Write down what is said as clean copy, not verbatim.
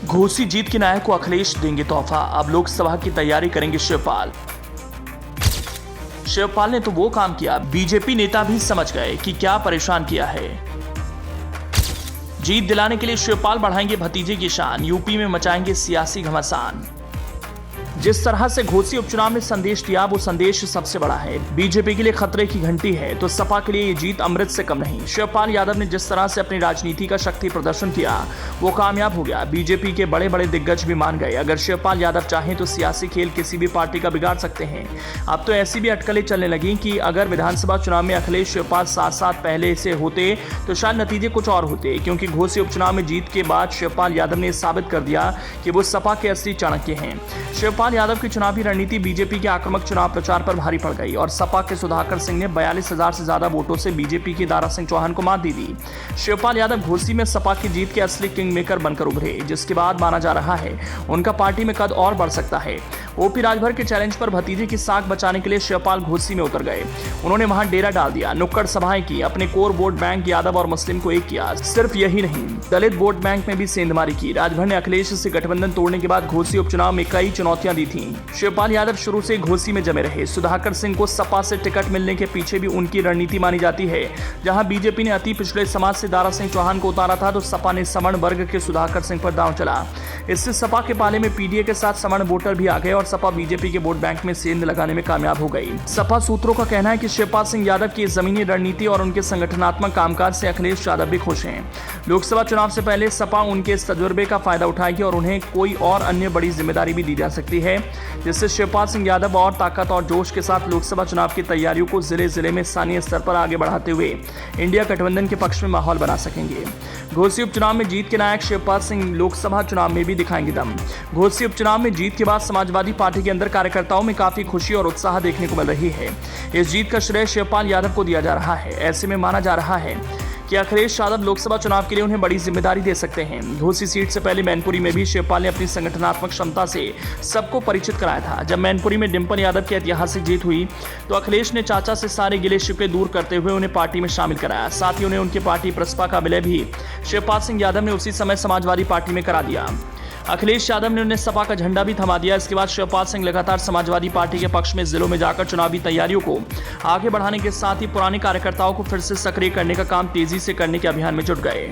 घोसी जीत के नायक को अखिलेश देंगे तोहफा। अब लोकसभा की तैयारी करेंगे शिवपाल। शिवपाल ने तो वो काम किया, बीजेपी नेता भी समझ गए कि क्या परेशान किया है। जीत दिलाने के लिए शिवपाल बढ़ाएंगे भतीजे की शान, यूपी में मचाएंगे सियासी घमासान। जिस तरह से घोसी उपचुनाव में संदेश दिया, वो संदेश सबसे बड़ा है। बीजेपी के लिए खतरे की घंटी है तो सपा के लिए ये जीत अमृत से कम नहीं। शिवपाल यादव ने जिस तरह से अपनी राजनीति का शक्ति प्रदर्शन किया, वो कामयाब हो गया। बीजेपी के बड़े बड़े दिग्गज भी मान गए, अगर शिवपाल यादव चाहें तो सियासी खेल किसी भी पार्टी का बिगाड़ सकते हैं। अब तो ऐसी भी अटकलें चलने लगी कि अगर विधानसभा चुनाव में अखिलेश शिवपाल साथ साथ पहले से होते तो शायद नतीजे कुछ और होते, क्योंकि घोसी उपचुनाव में जीत के बाद शिवपाल यादव ने साबित कर दिया कि वो सपा के असली चाणक्य हैं। शिवपाल यादव की चुनावी रणनीति बीजेपी के आक्रामक चुनाव प्रचार पर भारी पड़ गई और सपा के सुधाकर सिंह ने 42,000 से ज्यादा वोटों से बीजेपी की दारा सिंह चौहान को मात दी थी। शिवपाल यादव घोसी में सपा की जीत के असली किंग मेकर बनकर उभरे, जिसके बाद माना जा रहा है उनका पार्टी में कद और बढ़ सकता है। ओपी राजभर के चैलेंज पर भतीजे की साख बचाने के लिए शिवपाल घोसी में उतर गए। उन्होंने वहां डेरा डाल दिया, नुक्कड़ सभाएं की, अपने कोर वोट बैंक यादव और मुस्लिम को एक किया। सिर्फ यही नहीं, दलित वोट बैंक में भी सेंधमारी की। राजभर ने अखिलेश से गठबंधन तोड़ने के बाद घोसी उपचुनाव में कई चुनौतियां दी थी। शिवपाल यादव शुरू से घोसी में जमे रहे। सुधाकर सिंह को सपा से टिकट मिलने के पीछे भी उनकी रणनीति मानी जाती है। जहां बीजेपी ने अति पिछड़े समाज से दारा सिंह चौहान को उतारा था, तो सपा ने सवर्ण वर्ग के सुधाकर सिंह पर दांव चला। इससे सपा के पाले में पीडीए के साथ सवर्ण वोटर भी आ गए और सपा बीजेपी के वोट बैंक में सेंध लगाने में कामयाब हो गई। सपा सूत्रों का कहना है कि शिवपाल सिंह यादव की जमीनी रणनीति और उनके संगठनात्मक कामकाज से अखिलेश यादव भी खुश हैं। लोकसभा चुनाव से पहले सपा उनके इस तजुर्बे का फायदा उठाएगी और उन्हें कोई और अन्य बड़ी जिम्मेदारी भी दी जा सकती है, जिससे शिवपाल सिंह यादव और ताकत और जोश के साथ लोकसभा चुनाव की तैयारियों को जिले में स्थानीय स्तर पर आगे बढ़ाते हुए इंडिया गठबंधन के पक्ष में माहौल बना सकेंगे। घोसी उपचुनाव में जीत के नायक शिवपाल सिंह लोकसभा चुनाव में भी दिखाएंगे दम। घोसी उपचुनाव में जीत के बाद समाजवादी पार्टी के अंदर कार्यकर्ताओं में काफी खुशी और उत्साह देखने को मिल रही है। इस जीत का श्रेय शिवपाल यादव को दिया जा रहा है। ऐसे में माना जा रहा है कि अखिलेश यादव लोकसभा चुनाव के लिए उन्हें बड़ी जिम्मेदारी दे सकते हैं। घोसी सीट से पहले मैनपुरी में भी शिवपाल ने अपनी संगठनात्मक क्षमता से सबको परिचित कराया था। जब मैनपुरी में डिंपल यादव की ऐतिहासिक जीत हुई तो अखिलेश ने चाचा से सारे गिले शिकवे दूर करते हुए उन्हें पार्टी में शामिल कराया। साथ ही उन्हें उनकी पार्टी प्रसपा का विलय भी शिवपाल सिंह यादव ने उसी समय समाजवादी पार्टी में करा दिया। अखिलेश यादव ने उन्हें सपा का झंडा भी थमा दिया। इसके बाद शिवपाल सिंह लगातार समाजवादी पार्टी के पक्ष में जिलों में जाकर चुनावी तैयारियों को आगे बढ़ाने के साथ ही पुराने कार्यकर्ताओं को फिर से सक्रिय करने का काम तेजी से करने के अभियान में जुट गए।